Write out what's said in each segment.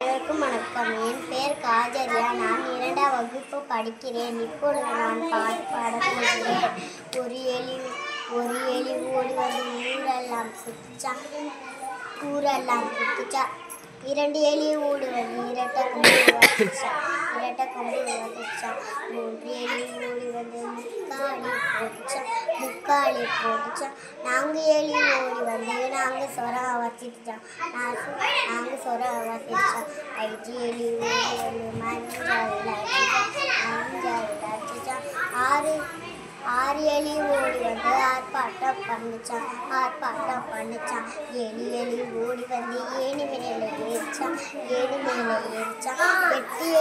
அனைவருக்கும் வணக்கம். என் பெயர் காஜரியா. நான் 2ஆம் வகுப்பு படிக்கிறேன். இப்பொழுது நான் பாட்டு பாடப் போகிறேன். ஒரு எலி ஓடி வந்து ஊரெல்லாம் சுத்துச்சா. 2 எலி ஓடி வந்து இரட்டை கொம்பு உதைச்சா. 3 எலி ஓடி வந்து முக்காலி போட்டுச்சா. 4 எலி ஓடி வந்து நாங்கள் சொர வச்சிட்டோம். 5 எலி ஓடி வந்து மஞ்சள் அடிச்சா. 6 எலி ஓடி வந்து ஆர்ப்பாட்டம் பண்ணிச்சான். 7 ஓடி வந்து ஏணி மேலே ஏறிச்சான். 8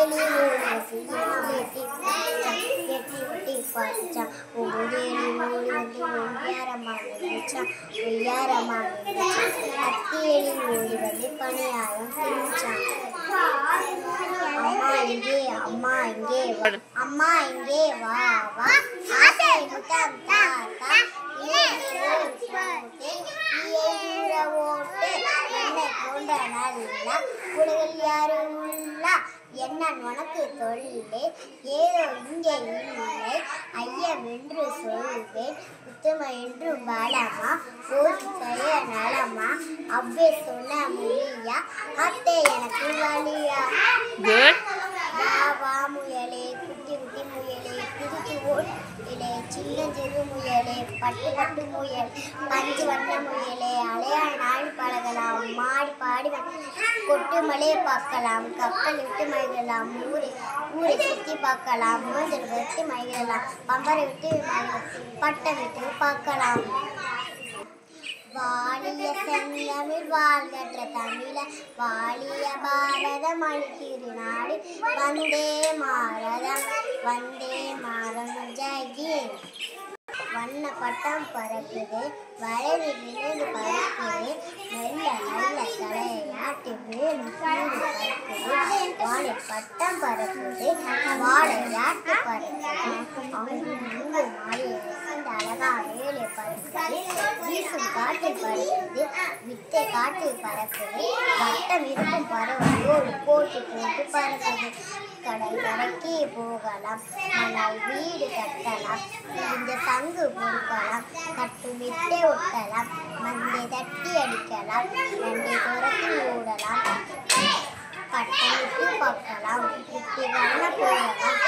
எலி ஓடி வந்து எட்டி பார்த்துச்சான். 9 எலி ஓடி வந்து ஒய்யாரமாக இருந்துச்சான். 10 எலி ஓடி வந்து பணியாரம் தின்னுச்சான். அம்மா இங்கே வா ஆசை முட்டம் தாத்தா ஓட்டு என்னை கொண்ட நல்லா உலகில் யாரும் உள்ளா என்னன் உனக்கு தொல்லை ஏதோ இங்கே இல்லை ஐயம் என்று சொல்வேன் உத்தம என்று பலமா போட்டி செய்ய நலமா அவ்வே சொன்ன மொழியா அத்தை எனக்கு வழியா. வா முயலே குட்டி முயலே குதித்து ஓட்டிலே சின்னஞ்சிறு முயலே பட்டு முயல் பஞ்சு வண்ண முயலே அலையா நாள் பழகலாம் மாடி பாடி கொட்டு மலையை பார்க்கலாம் கப்பல் விட்டு மகிழலாம் ஊரை சுற்றி பார்க்கலாம் மூஞ்சல் வெட்டி மகிழலாம் பம்பரை விட்டு பட்டம் விட்டு பார்க்கலாம். வாழிய செந்தமிழ் வாழ்கற்ற தமிழ வாழிய பாரதம் அழித்திருநாடு வந்தே மாதம் ஜெய். வண்ண பட்டம் பறக்குது வளைவில் விழுந்து பறக்குது நல்ல தலையாட்டு வேணும் பறக்குது வாழை பட்டம் பறக்குது வாழையாட்டு பறக்குது அங்கு மாலையை அழகா வேலை பறக்குது வீசும் காற்று பறக்குது வித்தை காற்று பறக்குது வட்டம் இருக்கும் பறவையோடு போட்டு பறக்குது. கடல் கரைக்கே போகலாம் மணல் வீடு கட்டலாம் இந்த சங்கு பொறுக்கலாம் கட்டு விட்டே ஒட்டலாம் மந்தை தட்டி அடிக்கலாம் நண்டை துரத்தி ஓடலாம் பட்டம் விட்டு பார்க்கலாம் விட்டு வண்ண போகலாம்